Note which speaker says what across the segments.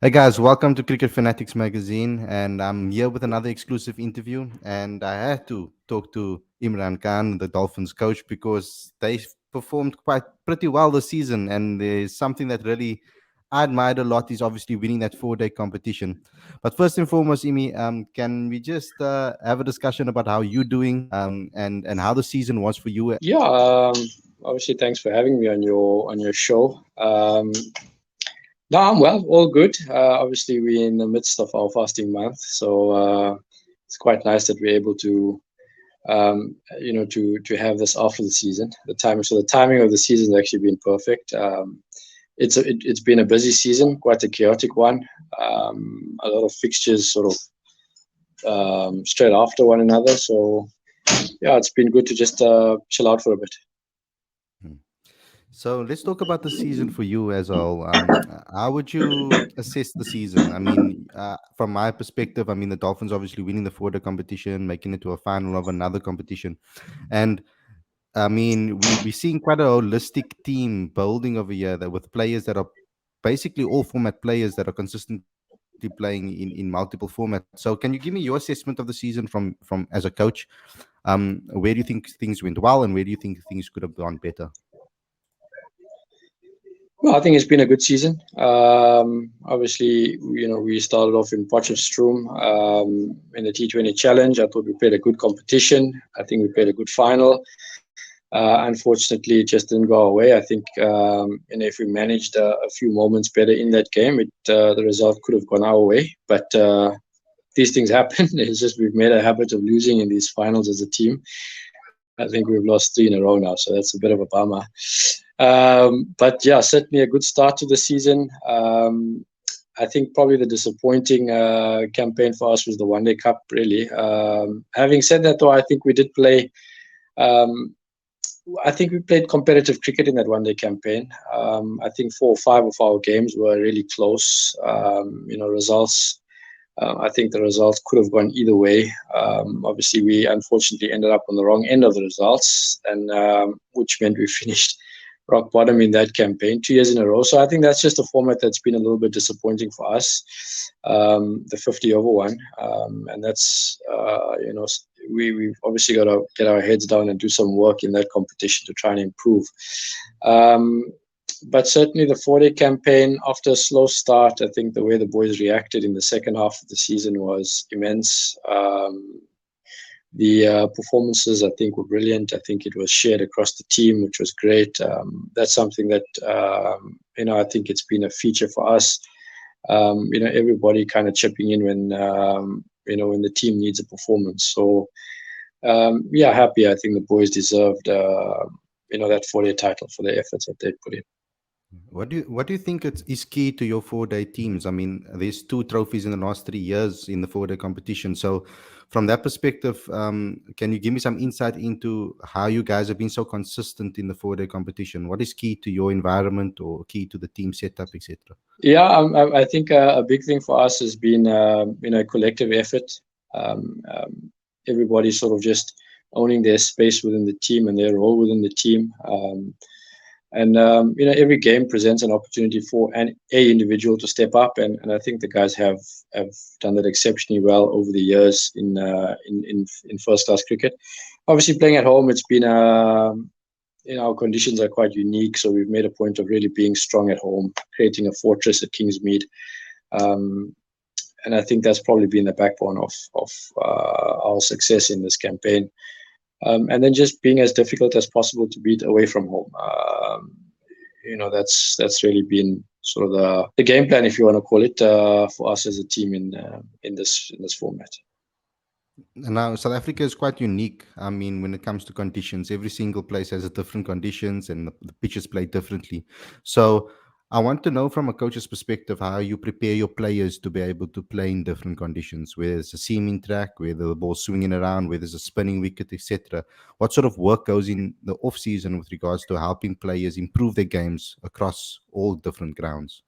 Speaker 1: Hey guys, welcome to Cricket Fanatics magazine, and I'm here with another exclusive interview. And I had to talk to Imraan Khan, the Dolphins coach, because they performed quite pretty well this season. And there's something that really I admired a lot is obviously winning that 4-day competition. But first and foremost, Imi, can we just have a discussion about how you're doing, and how the season was for you?
Speaker 2: Yeah, obviously, thanks for having me on your show. No, I'm well, all good. Obviously, we're in the midst of our fasting month, so it's quite nice that we're able to, to have this after the season. The timing of the season has actually been perfect. It's been a busy season, quite a chaotic one. A lot of fixtures sort of straight after one another. So yeah, it's been good to just chill out for a bit.
Speaker 1: So let's talk about the season for you as well. How would you assess the season? I mean, from my perspective, I mean, the Dolphins obviously winning the four-day competition, making it to a final of another competition. And I mean, we're seeing quite a holistic team building over here that with players that are basically all format players that are consistently playing in multiple formats. So can you give me your assessment of the season from as a coach? Where do you think things went well and where do you think things could have gone better?
Speaker 2: Well, I think it's been a good season. Obviously, we started off in Potchefstroom in the T20 Challenge. I thought we played a good competition. I think we played a good final. Unfortunately, it just didn't go our way. I think if we managed a few moments better in that game, the result could have gone our way. But these things happen. It's just we've made a habit of losing in these finals as a team. I think we've lost three in a row now, so that's a bit of a bummer. But yeah, certainly a good start to the season. I think probably the disappointing campaign for us was the One Day Cup, really. Having said that, though, I think we did play. Um, I think we played competitive cricket in that one day campaign. I think 4 or 5 of our games were really close. Results. I think the results could have gone either way. Obviously, we unfortunately ended up on the wrong end of the results, and which meant we finished rock bottom in that campaign 2 years in a row. So I think that's just a format that's been a little bit disappointing for us, the 50 over one, and that's we've obviously got to get our heads down and do some work in that competition to try and improve. Um, but certainly the 4 day campaign, after a slow start, I think the way the boys reacted in the second half of the season was immense. The performances, I think, were brilliant. I think it was shared across the team, which was great. That's something that I think it's been a feature for us. Everybody kind of chipping in when the team needs a performance. So yeah, happy. I think the boys deserved that 4 day title for the efforts that they put in.
Speaker 1: What do you think is key to your 4-day teams? I mean, there's two trophies in the last 3 years in the 4-day competition. So, from that perspective, can you give me some insight into how you guys have been so consistent in the 4-day competition? What is key to your environment or key to the team setup, etc.?
Speaker 2: Yeah, I think a big thing for us has been collective effort. Everybody sort of just owning their space within the team and their role within the team. Every game presents an opportunity for a individual to step up, and I think the guys have done that exceptionally well over the years in first class cricket. Obviously, playing at home, it's been our conditions are quite unique, so we've made a point of really being strong at home, creating a fortress at Kingsmead, um, and I think that's probably been the backbone of our success in this campaign. And then just being as difficult as possible to beat away from home. That's really been sort of the game plan, if you want to call it, for us as a team in this format.
Speaker 1: Now, South Africa is quite unique. I mean, when it comes to conditions, every single place has a different conditions and the pitches play differently. So, I want to know from a coach's perspective how you prepare your players to be able to play in different conditions, whether it's a seaming track, whether the ball's swinging around, whether it's a spinning wicket, etc. What sort of work goes in the off season with regards to helping players improve their games across all different grounds?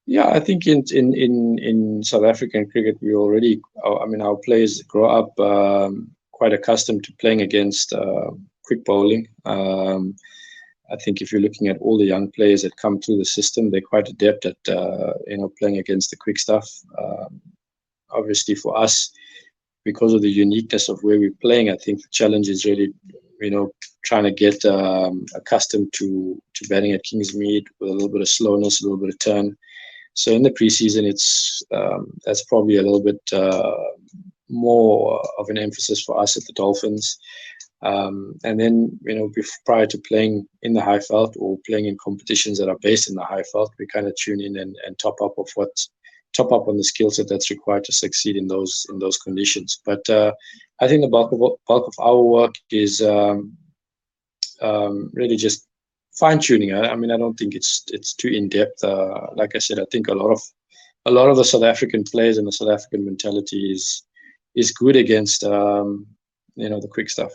Speaker 2: Yeah, I think in South African cricket, we already, I mean, our players grow up quite accustomed to playing against quick bowling. I think if you're looking at all the young players that come through the system, they're quite adept at playing against the quick stuff. Obviously, for us, because of the uniqueness of where we're playing, I think the challenge is really, trying to get accustomed to batting at Kingsmead with a little bit of slowness, a little bit of turn. So in the preseason, that's probably a little bit more of an emphasis for us at the Dolphins. And then, prior to playing in the high felt or playing in competitions that are based in the high felt, we kind of tune in and top up on the skill set that's required to succeed in those conditions. But I think the bulk of our work is really just fine tuning. I mean, I don't think it's too in depth. Like I said, I think a lot of the South African players and the South African mentality is good against the quick stuff.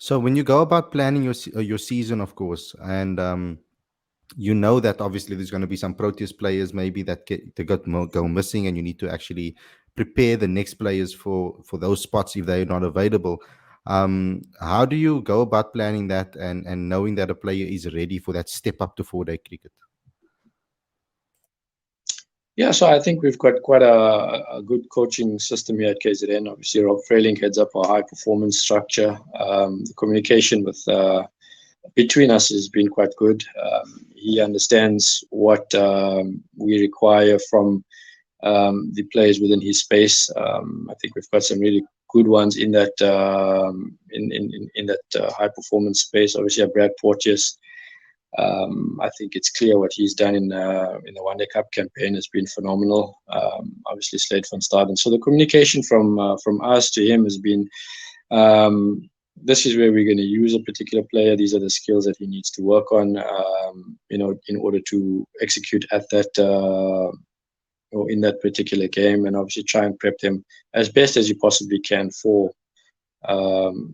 Speaker 1: So when you go about planning your season, of course, and you know that obviously there's going to be some Proteas players maybe that go missing, and you need to actually prepare the next players for those spots if they're not available. How do you go about planning that and knowing that a player is ready for that step up to 4-day cricket?
Speaker 2: Yeah, so I think we've got quite a good coaching system here at KZN. Obviously, Rob Freiling heads up our high performance structure. The communication between us has been quite good. He understands what we require from the players within his space. I think we've got some really good ones in that high performance space. Obviously, Brad Proteas. I think it's clear what he's done in the One Day Cup campaign has been phenomenal. Obviously, Slade van Staden. So the communication from us to him has been, this is where we're going to use a particular player. These are the skills that he needs to work on, in order to execute at that or in that particular game, and obviously try and prep them as best as you possibly can for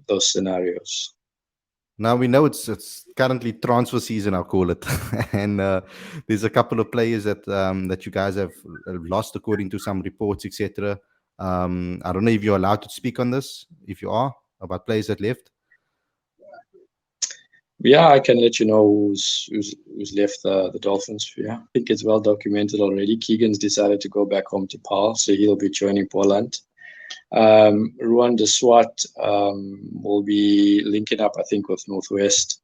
Speaker 2: those scenarios.
Speaker 1: Now we know it's currently transfer season, I'll call it, and there's a couple of players that you guys have lost according to some reports, etc. I don't know if you're allowed to speak on this. If you are, about players that left.
Speaker 2: Yeah, I can let you know who's left the Dolphins. Yeah, I think it's well documented already. Keegan's decided to go back home to Paarl, so he'll be joining Poland. Ruan de Swart will be linking up, I think, with Northwest.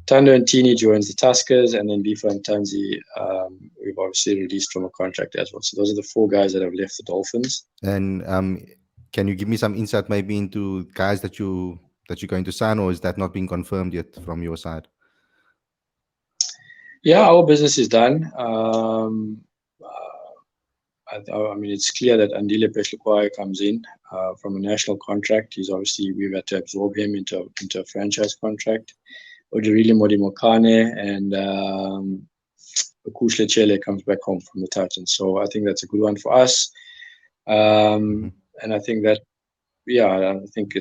Speaker 2: Tando and Tini joins the Tuskers, and then Bifa and Tanzi we've obviously released from a contract as well. So those are the 4 guys that have left the Dolphins.
Speaker 1: And can you give me some insight maybe into guys that you're going to sign, or is that not being confirmed yet from your side?
Speaker 2: Yeah, our business is done. I mean, it's clear that Andile Peshlukwaya comes in from a national contract. We've had to absorb him into a franchise contract. Ojirile Modimokane and Kushle Chele comes back home from the Titans. So I think that's a good one for us. And I think that, I think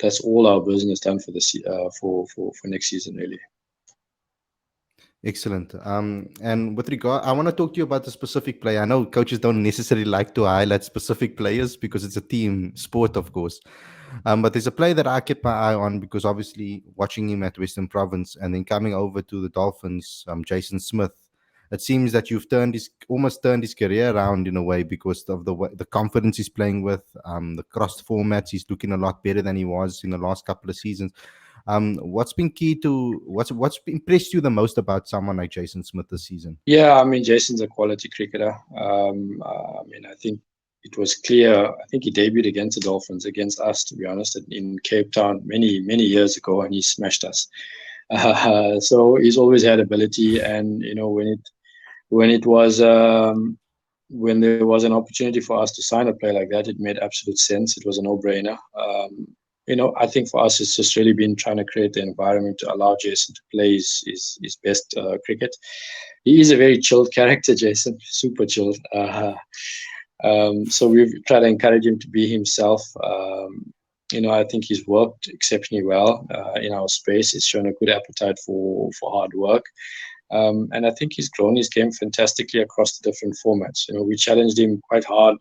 Speaker 2: that's all our business done for for next season, really.
Speaker 1: Excellent. And with regard, I want to talk to you about the specific player. I know coaches don't necessarily like to highlight specific players because it's a team sport, of course. But there's a player that I kept my eye on because obviously watching him at Western Province and then coming over to the Dolphins, Jason Smith. It seems that you've almost turned his career around in a way because of the confidence he's playing with, the crossed formats. He's looking a lot better than he was in the last couple of seasons. What's impressed you the most about someone like Jason Smith this season?
Speaker 2: Yeah, I mean, Jason's a quality cricketer. I mean, I think it was clear. I think he debuted against the Dolphins, against us, to be honest, in Cape Town many, many years ago, and he smashed us. So he's always had ability, and when there was an opportunity for us to sign a player like that, it made absolute sense. It was a no-brainer. I think for us, it's just really been trying to create the environment to allow Jason to play his best cricket. He is a very chilled character, Jason, super chilled. So we've tried to encourage him to be himself. I think he's worked exceptionally well in our space. He's shown a good appetite for hard work. And I think he's grown his game fantastically across the different formats. We challenged him quite hard,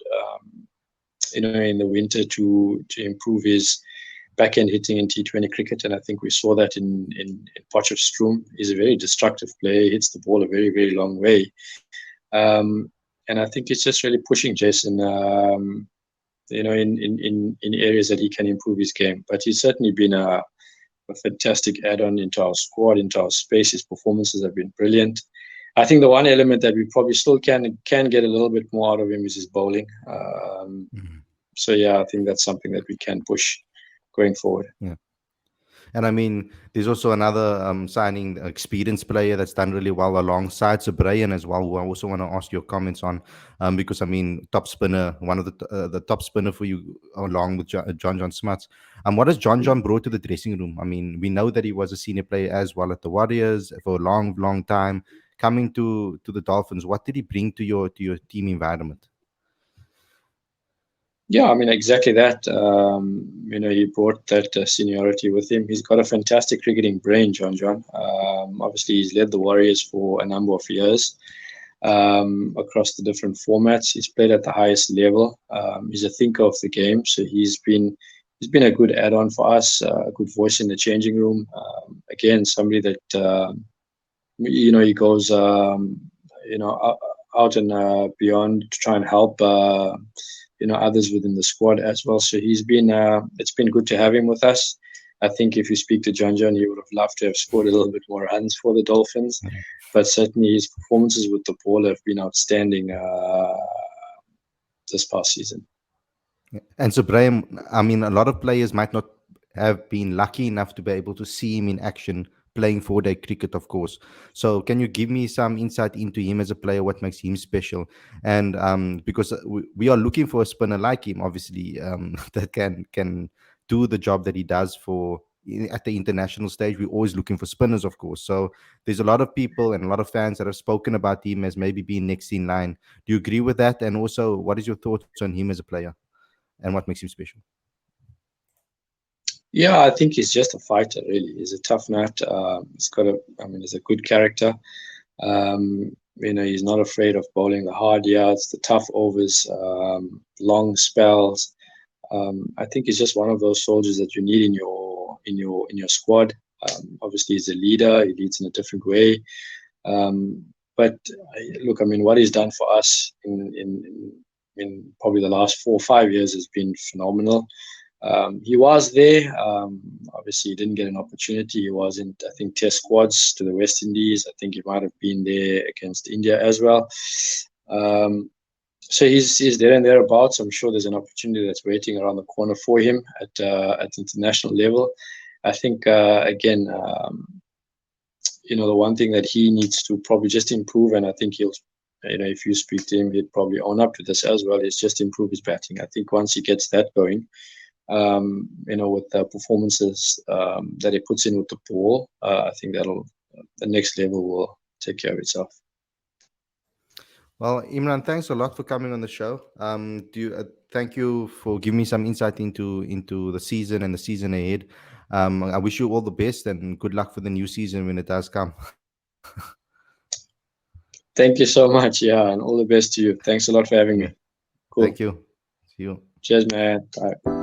Speaker 2: in the winter to improve his backhand hitting in T20 cricket, and I think we saw that in Potchefstroom. He's a very destructive player. He hits the ball a very, very long way. And I think it's just really pushing Jason, in areas that he can improve his game. But he's certainly been a fantastic add-on into our squad, into our space. His performances have been brilliant. I think the one element that we probably still can get a little bit more out of him is his bowling. So yeah, I think that's something that we can push going forward.
Speaker 1: Yeah. And I mean, there's also another signing, experienced player that's done really well alongside Brian as well, who I also want to ask your comments on, because I mean, top spinner, one of the top spinner for you, along with John Smuts. What has John brought to the dressing room? I mean, we know that he was a senior player as well at the Warriors for a long, long time. Coming to the Dolphins, what did he bring to your team environment?
Speaker 2: Yeah, I mean, exactly that. He brought that seniority with him. He's got a fantastic cricketing brain, John. Obviously, he's led the Warriors for a number of years across the different formats. He's played at the highest level. He's a thinker of the game, so he's been a good add-on for us, a good voice in the changing room. Again, somebody that he goes out and beyond to try and help. Others within the squad as well. So he's been, it's been good to have him with us. I think if you speak to John, he would have loved to have scored a little bit more runs for the Dolphins, but certainly his performances with the ball have been outstanding this past season.
Speaker 1: And so, Brian, I mean, a lot of players might not have been lucky enough to be able to see him in action playing 4-day cricket, of course. So can you give me some insight into him as a player, what makes him special? And because we are looking for a spinner like him, obviously, that can do the job that he does for at the international stage. We're always looking for spinners, of course. So there's a lot of people and a lot of fans that have spoken about him as maybe being next in line. Do you agree with that? And also, what is your thoughts on him as a player and what makes him special?
Speaker 2: Yeah, I think he's just a fighter, really. He's a tough nut. He's a good character. He's not afraid of bowling the hard yards, the tough overs, long spells. I think he's just one of those soldiers that you need in your squad. Obviously, he's a leader. He leads in a different way. But look, I mean, what he's done for us in probably the last 4 or 5 years has been phenomenal. He was there. Obviously, he didn't get an opportunity. He was in, I think, test squads to the West Indies. I think he might have been there against India as well. So he's there and thereabouts. I'm sure there's an opportunity that's waiting around the corner for him at international level. I think, again, the one thing that he needs to probably just improve, and I think he'll, if you speak to him, he'd probably own up to this as well, is just improve his batting. I think once he gets that going, with the performances that he puts in with the ball, I think the next level will take care of itself.
Speaker 1: Well, Imraan, thanks a lot for coming on the show. Thank you for giving me some insight into the season and the season ahead. I wish you all the best and good luck for the new season when it does come.
Speaker 2: Thank you so much. Yeah, and all the best to you. Thanks a lot for having me. Cool.
Speaker 1: Thank you. See you.
Speaker 2: Cheers, man. Bye.